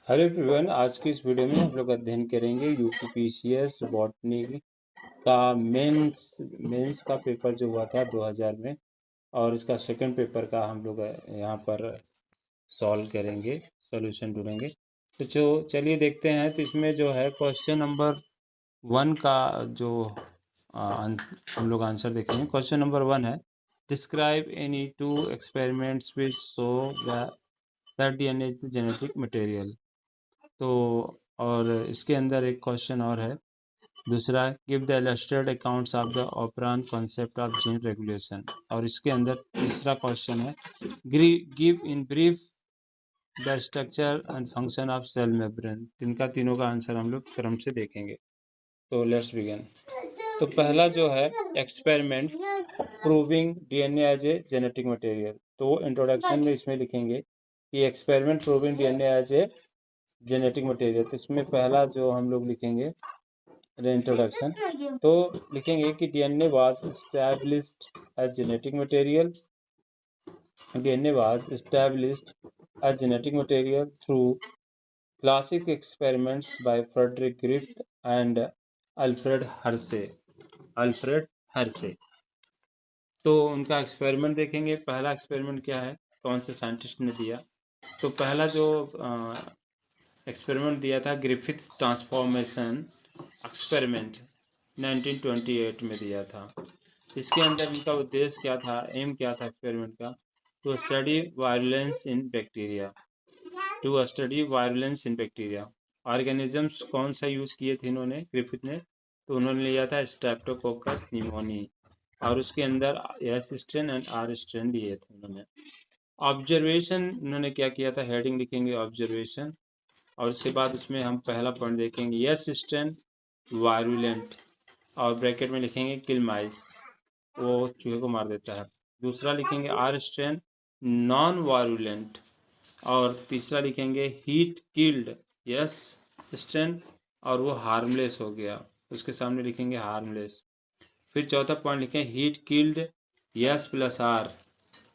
Hello everyone, आज की इस वीडियो में हम लोग अध्ययन करेंगे यूपीपीसीएस बॉटनी का मेंस का पेपर जो हुआ था 2000 में, और इसका सेकंड पेपर का हम लोग यहाँ पर सॉल्व करेंगे, सॉल्यूशन ढूंढेंगे। तो चलिए देखते हैं। तो इसमें जो है क्वेश्चन नंबर 1 का जो हम लोग आंसर देखेंगे। क्वेश्चन नंबर 1 है, describe any two experiments which show that DNA is the genetic material. तो और इसके अंदर एक क्वेश्चन और है, दूसरा, give the illustrated accounts of the operon concept of gene regulation. और इसके अंदर तीसरा क्वेश्चन है, give in brief the structure and function of cell membrane. इनका तीनों का आंसर हम लोग क्रम से देखेंगे। तो लेट्स बिगिन। तो पहला जो है, experiments proving DNA as a genetic material. तो इंट्रोडक्शन में इसमें लिखेंगे कि experiment proving DNA as a genetic material. तो इसमें पहला जो हम लोग लिखेंगे इंट्रोडक्शन, तो लिखेंगे कि DNA was established as genetic material. DNA was established as genetic material through classic experiments by Frederick Griffith and Alfred Hershey. Alfred Hershey. तो उनका एक्सपेरिमेंट देखेंगे। पहला एक्सपेरिमेंट क्या है, कौन से साइंटिस्ट ने दिया। तो पहला जो एक्सपेरिमेंट दिया था, ग्रिफिथ ट्रांसफॉर्मेशन एक्सपेरिमेंट 1928 में दिया था। इसके अंदर इनका उद्देश्य क्या था, एम क्या था एक्सपेरिमेंट का, to study virulence in bacteria. To study virulence in bacteria. Organisms कौन सा यूज़ किए थे इन्होंने, ग्रिफिथ ने, तो उन्होंने लिया था स्ट्रेप्टोकोकस निमोनी, और उसके अंदर S strain and R strain लिए थे उन्होंने। ऑब्जर्वेशन उन्होंने क्या किया था, हेडिंग लिखेंगे ऑब्जर्वेशन, और उसके बाद उसमें हम पहला पॉइंट देखेंगे, यस स्ट्रेन वायरुलेंट, और ब्रैकेट में लिखेंगे किल माइस, वो चूहे को मार देता है। दूसरा लिखेंगे आर स्ट्रेन नॉन वायरुलेंट, और तीसरा लिखेंगे हीट किल्ड यस स्ट्रेन, और वो हार्मलेस हो गया, उसके सामने लिखेंगे हार्मलेस। फिर चौथा पॉइंट लिखें heat killed S plus R,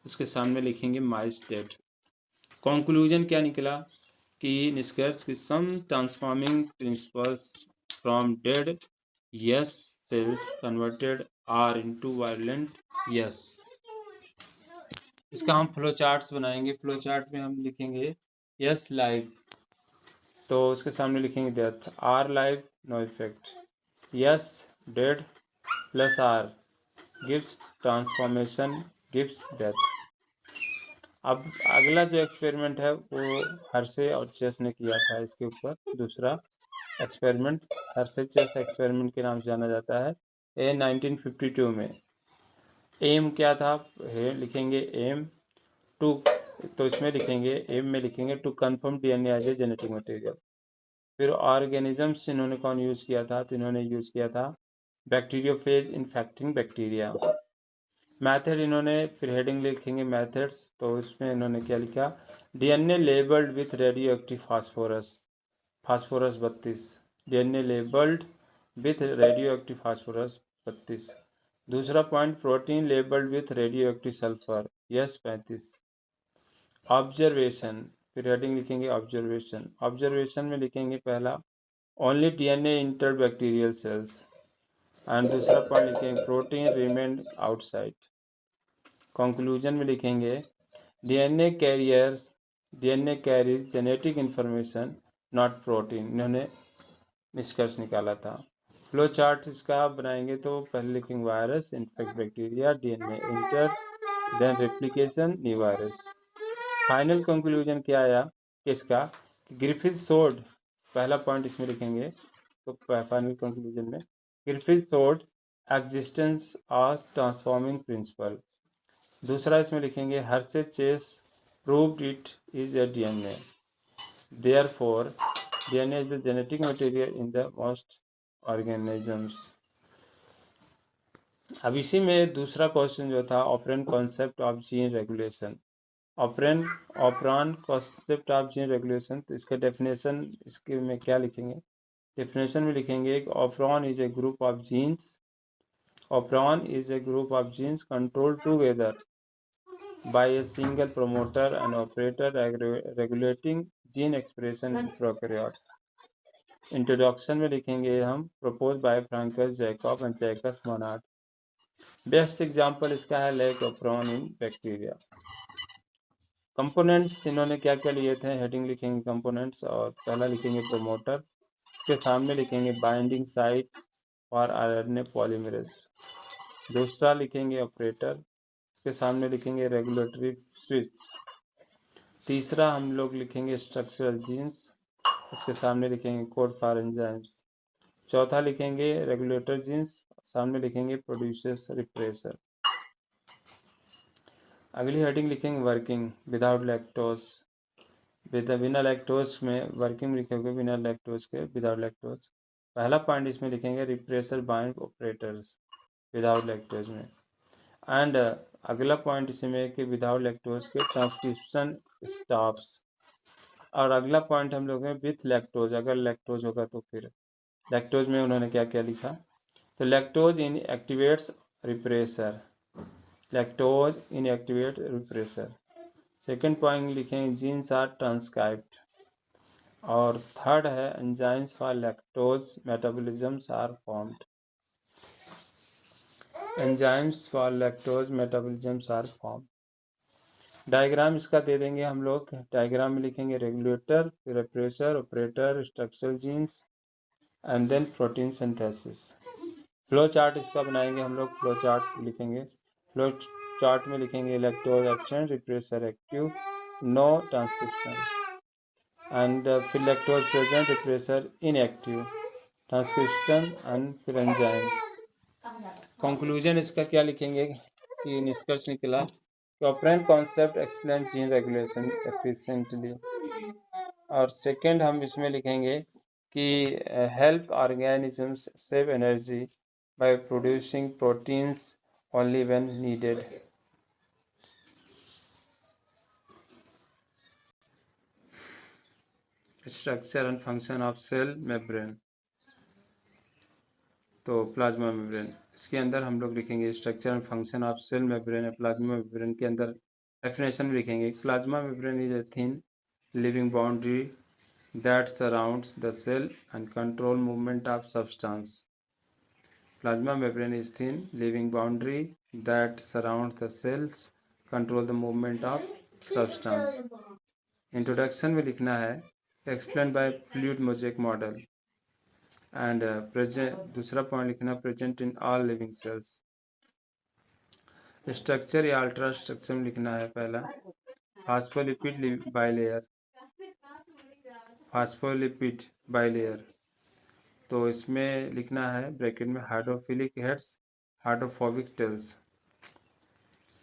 उसके सामने लिखेंगे माइस डेड। कंक्लूजन क्या निकला कि निष्कर्ष की some transforming principles from dead S cells converted R into violent S. इसका हम फ्लो चार्ट्स बनाएंगे। फ्लो चार्ट में हम लिखेंगे यस लाइव, तो उसके सामने लिखेंगे death, R live no effect, S dead plus R gives transformation gives death. अब अगला जो एक्सपेरिमेंट है वो हर्शे और चेस ने किया था इसके ऊपर। दूसरा एक्सपेरिमेंट हर्शे चेस एक्सपेरिमेंट के नाम से जाना जाता है। 1952 में। एम क्या था, लिखेंगे एम टू, तो इसमें लिखेंगे एम में लिखेंगे to confirm DNA as a genetic material. फिर ऑर्गेनिजम्स इन्होंने कौन यूज़ किया था, तो इन्होंने यूज़ किया था बैक्टीरियोफेज इन्फेक्टिंग बैक्टीरिया। मैथड इन्होंने, फिर हेडिंग लिखेंगे मैथड्स, तो इसमें इन्होंने क्या लिखा, DNA labelled with radio active phosphorus, phosphorus 32, DNA labelled with radio active phosphorus 32। दूसरा point, protein labelled with radio active sulphur yes 35। Observation, फिर हेडिंग लिखेंगे ऑब्जर्वेशन। ऑब्जर्वेशन में लिखेंगे पहला, only DNA inter bacterial cells, and दूसरा point लिखेंगे protein remained outside. Conclusion में लिखेंगे DNA carriers, DNA carries genetic information not protein. इन्होंने निष्कर्ष निकाला था। फ्लो चार्ट इसका बनाएंगे, तो पहले लिखेंगे virus infect bacteria, DNA enter, then replication new virus. Final conclusion क्या आया किसका, ग्रिफिथ शोड, पहला पॉइंट इसमें लिखेंगे, तो फाइनल कंक्लूजन में Griffith showed existence of transforming principle. दूसरा इसमें लिखेंगे Hershey Chase proved it is a DNA, therefore DNA is the genetic material in the most organisms. अब इसी में दूसरा क्वेश्चन जो था, operon concept of gene regulation. Operon concept of gene regulation, तो इसका डेफिनेशन इसके में क्या लिखेंगे, डेफिनेशन में लिखेंगे operon is a group of genes, operon is a group of genes control together by a single promoter and operator regulating gene expression in prokaryotes. Introduction में लिखेंगे हम propose by Francois Jacob and Jacques Monod. Best example इसका है lac operon in bacteria. Components इन्होंने क्या क्या लिए थे, हेडिंग लिखेंगे कंपोनेंट्स, और पहला लिखेंगे प्रोमोटर, उसके सामने लिखेंगे binding sites for RNA polymerase. दूसरा लिखेंगे ऑपरेटर, उसके सामने लिखेंगे रेगुलेटरी स्विच। तीसरा हम लोग लिखेंगे स्ट्रक्चरल जीन्स, उसके सामने लिखेंगे कोड फॉर एंजाइम्स। चौथा लिखेंगे रेगुलेटर जीन्स, सामने लिखेंगे प्रोड्यूसर्स रिप्रेसर। अगली हेडिंग लिखेंगे वर्किंग विदाउट लैक्टोज, बिना लैक्टोज में वर्किंग लिखेंगे, बिना लैक्टोज के विदाउट लैक्टोज। पहला पॉइंट इसमें लिखेंगे repressor bind operators without lactose में, एंड अगला पॉइंट इसमें कि विदाउट लैक्टोज के ट्रांसक्रिप्शन स्टॉप्स, और अगला पॉइंट हम लोग हैं विथ लैक्टोज, अगर लैक्टोज होगा तो फिर लैक्टोज में उन्होंने क्या क्या लिखा, तो lactose inactivates repressor, lactose inactivate repressor. Second point लिखेंगे जीन्स आर ट्रांसक्राइब्ड, और थर्ड है enzymes for lactose metabolisms are formed, enzymes for lactose metabolisms are formed. Diagram इसका दे देंगे हम लोग, डायग्राम में लिखेंगे रेगुलेटर, फिर repressor, operator, structural genes and then protein synthesis. Flow chart इसका बनाएंगे हम लोग, फ्लो चार्ट लिखेंगे, फ्लो चार्ट में लिखेंगे lactose absent, repressor active, no transcription, and फिर lactose present, repressor inactive, transcription and फिर एंजाइम्स। कंक्लूजन इसका क्या लिखेंगे कि निष्कर्ष निकला कि operon concept explain gene regulation efficiently, और सेकेंड हम इसमें लिखेंगे कि help organisms save energy by producing proteins only when needed. Structure and function of cell membrane, तो प्लाज्मा मेम्ब्रेन, इसके अंदर हम लोग लिखेंगे structure and function of cell membrane. Plasma membrane के अंदर डेफिनेशन में लिखेंगे plasma membrane is a thin living boundary that surrounds the cell and control movement of substance. Plasma membrane is thin living boundary that surrounds the cells, control the movement of substance. Introduction में लिखना है explained by fluid mosaic model, and present, दूसरा point लिखना present in all living cells. Structure या ultra structure में लिखना है पहला फास्फोलिपिड बाइलेयर, फास्फोलिपिड बाइलेयर, तो इसमें लिखना है ब्रैकेट में हाइड्रोफिलिक हेड्स, हाइड्रोफोबिक टेल्स।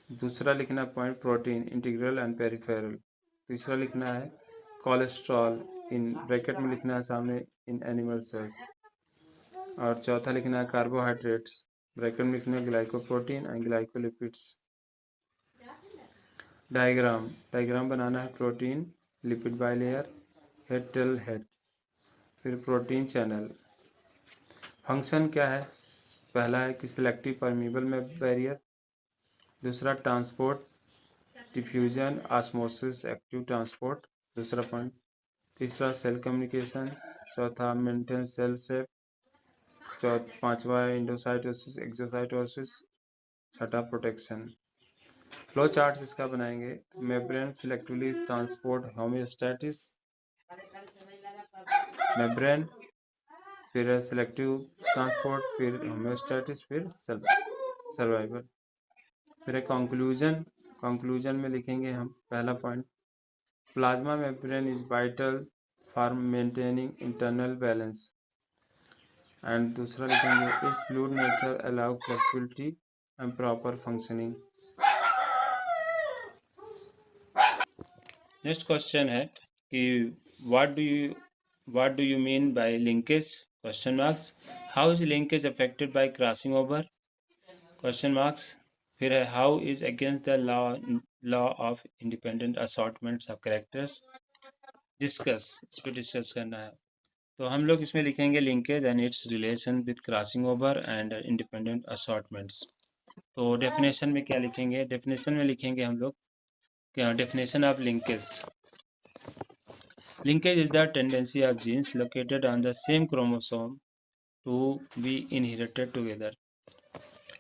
दूसरा लिखना point protein integral and peripheral. तीसरा लिखना है कोलेस्ट्रॉल, इन ब्रैकेट में लिखना है सामने इन एनिमल सेल्स। और चौथा लिखना है कार्बोहाइड्रेट्स, ब्रैकेट में लिखना है ग्लाइकोप्रोटीन एंड ग्लाइकोलिपिड्स। डायग्राम बनाना है protein lipid bilayer, head tail head, फिर प्रोटीन चैनल। फंक्शन क्या है, पहला है कि सिलेक्टिव परमीबल में बैरियर, दूसरा transport diffusion osmosis active transport, दूसरा पॉइंट। तीसरा सेल कम्युनिकेशन, चौथा मेंटेन सेल शेप, पांचवा इंडोसाइटोसिस एक्सोसाइटोसिस, छठा प्रोटेक्शन। फ्लो चार्ट इसका बनाएंगे मेम्ब्रेन सिलेक्टिवली ट्रांसपोर्ट होमियोस्टैटिस, मेम्ब्रेन फिर सिलेक्टिव ट्रांसपोर्ट, फिर होमियोस्टैटिस, फिर सर्वाइवल। फिर कंक्लूजन में लिखेंगे हम पहला point plasma membrane is vital for maintaining internal balance, and दूसरा लिखेंगे it's fluid nature allow flexibility and proper functioning. Next question है कि what do you mean by linkage question marks, how is linkage affected by crossing over question marks, फिर है how is against the law of independent assortments of characters, discuss, इस पर discuss करना है। तो हम लोग इसमें लिखेंगे linkage and its relation with crossing over and independent assortments. तो डेफिनेशन में क्या लिखेंगे, डेफिनेशन में लिखेंगे हम लोग Definition of linkage. Linkage is the tendency of genes located on the same chromosome to be inherited together.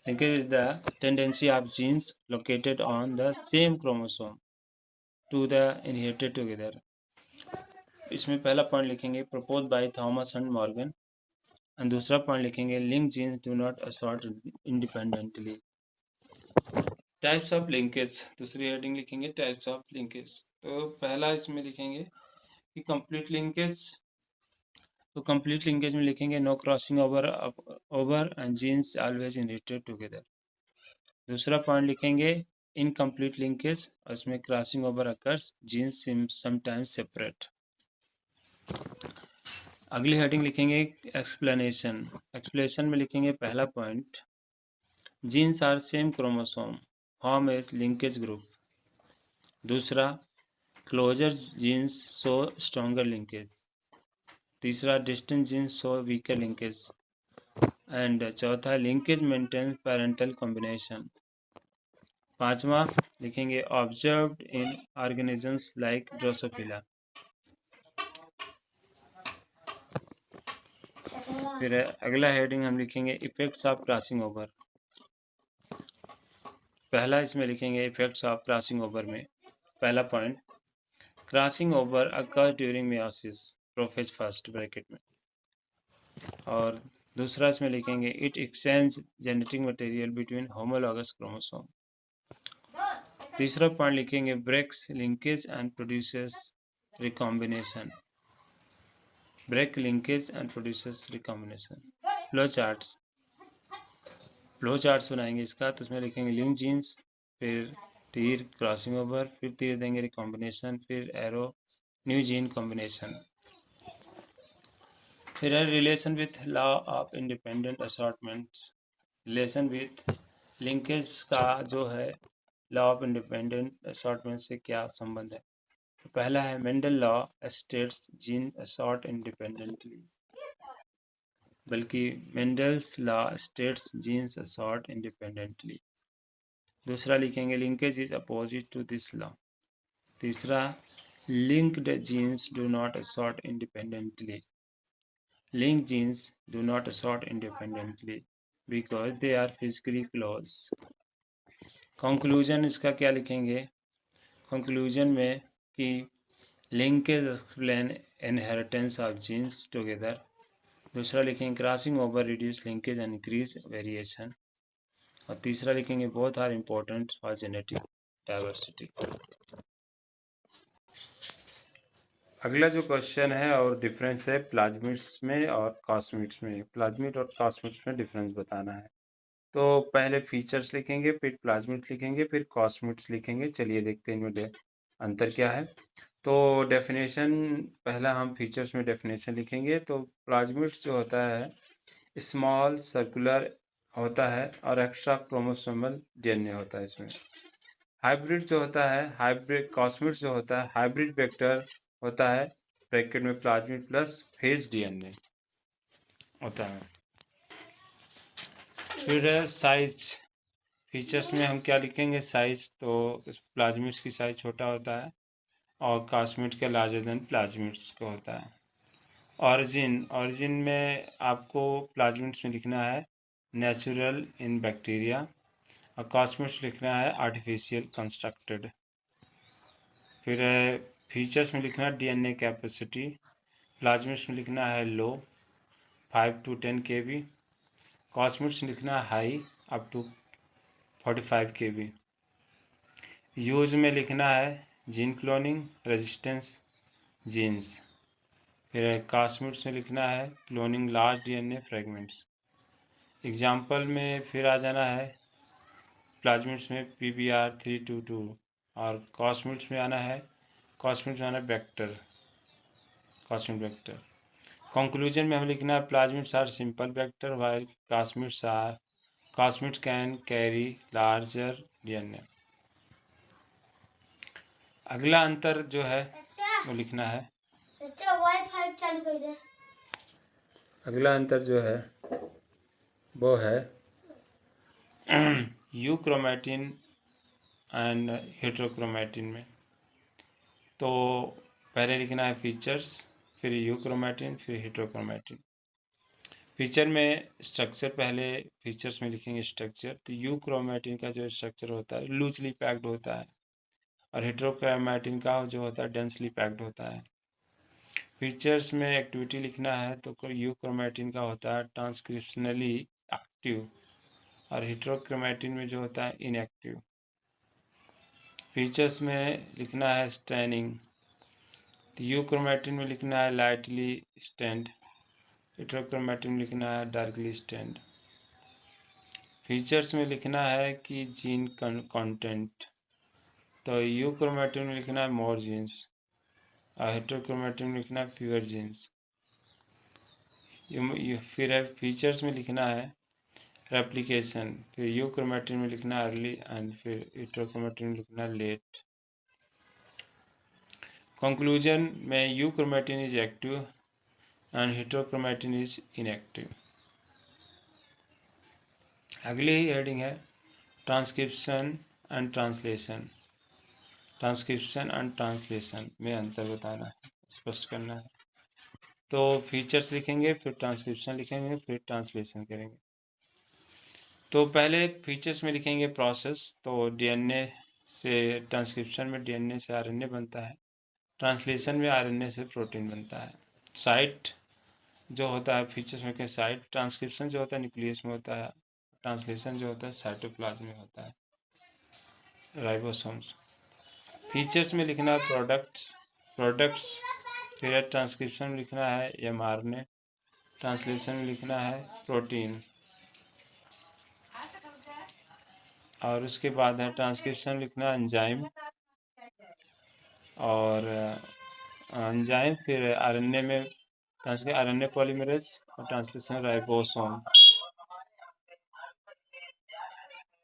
Linkage is the tendency of genes located on the same chromosome to the inherited together. इसमें पहला point लिखेंगे propose by Thomas and Morgan and दूसरा point लिखेंगे link genes do not assort independently. Types of linkage, दूसरी heading लिखेंगे types of linkage. तो पहला इसमें लिखेंगे कि कंप्लीट लिंकेज. तो कंप्लीट लिंकेज में लिखेंगे no crossing over and genes always inherited together. दूसरा पॉइंट लिखेंगे इनकम्प्लीट लिंकेज, उसमें crossing over occurs, genes sometimes separate. अगली हेडिंग लिखेंगे एक्सप्लेनेशन. एक्सप्लेनेशन में लिखेंगे पहला point genes are same chromosome form as linkage group. दूसरा closer genes show stronger linkage. तीसरा distant genes show weaker linkage. And चौथा linkage maintain parental combination. पांचवा लिखेंगे observed in organisms like Drosophila. फिर अगला हेडिंग हम लिखेंगे इफेक्ट्स ऑफ क्रॉसिंग ओवर. पहला इसमें लिखेंगे इफेक्ट्स ऑफ क्रॉसिंग ओवर में पहला point crossing over occur during meiosis prophase first bracket में. और दूसरा इसमें लिखेंगे it exchange genetic material between homologous chromosome. तीसरा पॉइंट लिखेंगे breaks linkage and produces recombination. Break linkage and produces recombination. Flow charts बनाएंगे इसका. तो उसमें लिखेंगे लिंक जीन्स, फिर तीर क्रॉसिंग ओवर, फिर तीर देंगे रिकॉम्बिनेशन, फिर एरो न्यू जीन कॉम्बिनेशन. फिर है relation with law of independent assortments. Relation with linkage का जो है लॉ ऑफ इंडिपेंडेंट असॉर्टमेंट से क्या संबंध है. तो पहला है Mendel law states gene assort independently, बल्कि Mendel's law states genes assort independently. दूसरा लिखेंगे linkage is opposite to this law. तीसरा linked genes do not assort independently. Link genes do not assort independently because they are physically close. Conclusion इसका क्या लिखेंगे. Conclusion में कि linkage explain inheritance of genes together. दूसरा लिखेंगे crossing over reduce linkage and increase variation. और तीसरा लिखेंगे both are important for genetic diversity. अगला जो क्वेश्चन है और डिफरेंस है प्लाज्मिड्स में और कॉस्मिड्स में. प्लाज्मिड और कॉस्मिड्स में डिफरेंस बताना है. तो पहले फीचर्स लिखेंगे, फिर प्लाज्मिड्स लिखेंगे, फिर कॉस्मिड्स लिखेंगे. चलिए देखते हैं इनमें अंतर क्या है. तो डेफिनेशन पहला हम फीचर्स में डेफिनेशन लिखेंगे. तो प्लाज्मिड्स जो होता है स्मॉल सर्कुलर होता है और एक्स्ट्रा क्रोमोसोमल डीएनए होता है इसमें. हाइब्रिड जो होता है हाइब्रिड कॉस्मिड्स जो होता है हाइब्रिड वेक्टर होता है ब्रैकेट में प्लाज्मिड प्लस फेज डीएनए होता है. फिर साइज फीचर्स में हम क्या लिखेंगे साइज. तो प्लाज्मिड्स की साइज छोटा होता है और कॉस्मिड के लार्जर देन प्लाज्मिड्स को होता है. ऑरिजिन में आपको प्लाज्मिड्स में लिखना है नेचुरल इन बैक्टीरिया और कॉस्मिड्स लिखना है आर्टिफिशियल कंस्ट्रक्टेड. फिर फीचर्स में लिखना है डीएनए कैपेसिटी. प्लाज्मिड्स में लिखना है लो 5 to 10 kb. कॉस्मिड्स में लिखना है high up to 45 kb. Use में लिखना है जीन क्लोनिंग रेजिस्टेंस जीन्स. फिर कॉस्मिड्स में लिखना है cloning large DNA fragments. Example में फिर आ जाना है प्लाज्मिड्स में PBr322 और कॉस्मिड्स में आना है वेक्टर कॉस्मिड वेक्टर. कंक्लूजन में हम लिखना है plasmids are simple vector while cosmids can carry larger DNA. अगला अंतर जो है वो लिखना है. अगला अंतर जो है वो है यूक्रोमैटिन एंड हेट्रोक्रोमेटिन में। तो पहले लिखना है फीचर्स, फिर यूक्रोमेटिन, फिर हेट्रोक्रोमेटिन। फीचर में स्ट्रक्चर, पहले फीचर्स में लिखेंगे स्ट्रक्चर। तो यूक्रोमेटिन का जो स्ट्रक्चर होता है लूजली पैक्ड होता है, और हेट्रोक्रोमेटिन का जो होता है डेंसली पैक्ड होता है। फीचर्स में एक्टिविटी लिखना है तो यूक्रोमेटिन का होता है ट्रांसक्रिप्शनली एक्टिव, और हेट्रोक्रोमेटिन में जो होता है इनएक्टिव। फीचर्स में लिखना है स्टैनिंग, तो यूक्रोमेटिन में लिखना है लाइटली स्टैंड, हेट्रोक्रोमेटिन में लिखना है डार्कली स्टैंड। फीचर्स में लिखना है कि जीन कंटेंट, तो यूक्रोमेटिन में लिखना है मोर जीन्स, और हेट्रोक्रोमेटिन में लिखना है फ्यूअर जीन्स। फिर है फीचर्स में लिखना है रेप्लिकेशन, फिर यूक्रोमेटिन में लिखना है अर्ली, एंड फिर हेट्रोक्रोमेटिन में लिखना है लेट। कंक्लूजन में euchromatin is active and heterochromatin is inactive. अगली ही हेडिंग है transcription and translation. Transcription and translation में अंतर बताना है, स्पष्ट करना है। तो फीचर्स लिखेंगे, फिर ट्रांसक्रिप्शन लिखेंगे, फिर ट्रांसलेशन करेंगे। तो पहले फीचर्स में लिखेंगे प्रोसेस। तो डीएनए से ट्रांसक्रिप्शन में डीएनए से आरएनए बनता है, ट्रांसलेशन में आरएनए से प्रोटीन बनता है। साइट जो होता है फीचर्स में के साइट, ट्रांसक्रिप्शन जो होता है न्यूक्लियस में होता है, ट्रांसलेशन जो होता है साइटोप्लाज्म में होता है, राइबोसोम्स। फीचर्स में लिखना है प्रोडक्ट्स, फिर ट्रांसक्रिप्शन में लिखना है एमआरएनए, ट्रांसलेशन में लिखना है प्रोटीन, और उसके बाद है ट्रांसक्रिप्शन लिखना है एंजाइम, और एंजाइम फिर आरएनए में आरएनए पॉलीमरेज, और ट्रांसलेशन राइबोसोम।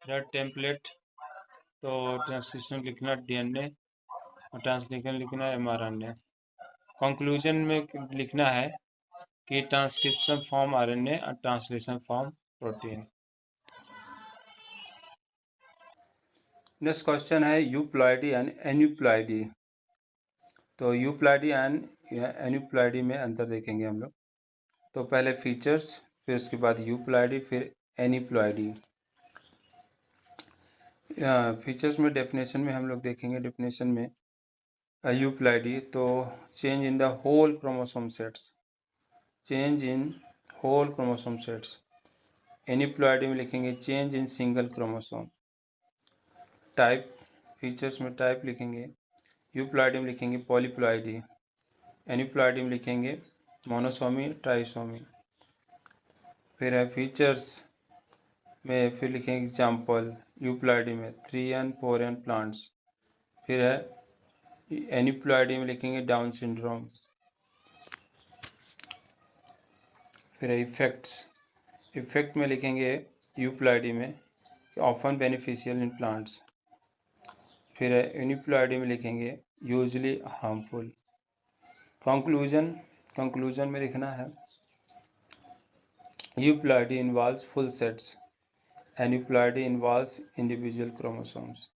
टेम्पलेट, तो ट्रांसक्रिप्शन लिखना डीएनए, और ट्रांसलेशन लिखना एमआरएनए। कंक्लूजन में लिखना है कि ट्रांसक्रिप्शन फॉर्म आरएनए और translation form protein. Next question है यूप्लॉइडी एंड एन्यूप्लॉइडी। तो यूप्लॉइडी एंड एन्यूप्लॉइडी में अंतर देखेंगे हम लोग। तो पहले फीचर्स, फिर उसके बाद यूप्लॉइडी, फिर एन्यूप्लॉइडी। फीचर्स में डेफिनेशन में हम लोग देखेंगे, डेफिनेशन में यूप्लॉइडी तो change in the whole chromosome sets, change in whole chromosome sets. Aneuploidy में लिखेंगे change in single chromosome. Type, features में टाइप लिखेंगे, यूप्लॉइडी में लिखेंगे पॉलीप्लॉइडी, एन्यूप्लॉइडी में लिखेंगे मोनोसोमी ट्राइसोमी। फिर है फीचर्स में, फिर लिखेंगे एग्जाम्पल यूप्लॉइडी में 3N 4N प्लांट्स। फिर है एन्यूप्लॉइडी में लिखेंगे डाउन सिंड्रोम। फिर है इफेक्ट्स, इफेक्ट में लिखेंगे यूप्लॉइडी में ऑफन बेनिफिशियल इन प्लांट्स। फिर है एन्यूप्लॉइडी में लिखेंगे यूजली हार्मफुल। कंक्लूजन, कंक्लूजन में लिखना है euploidy involves full sets, aneuploidy involves individual chromosomes.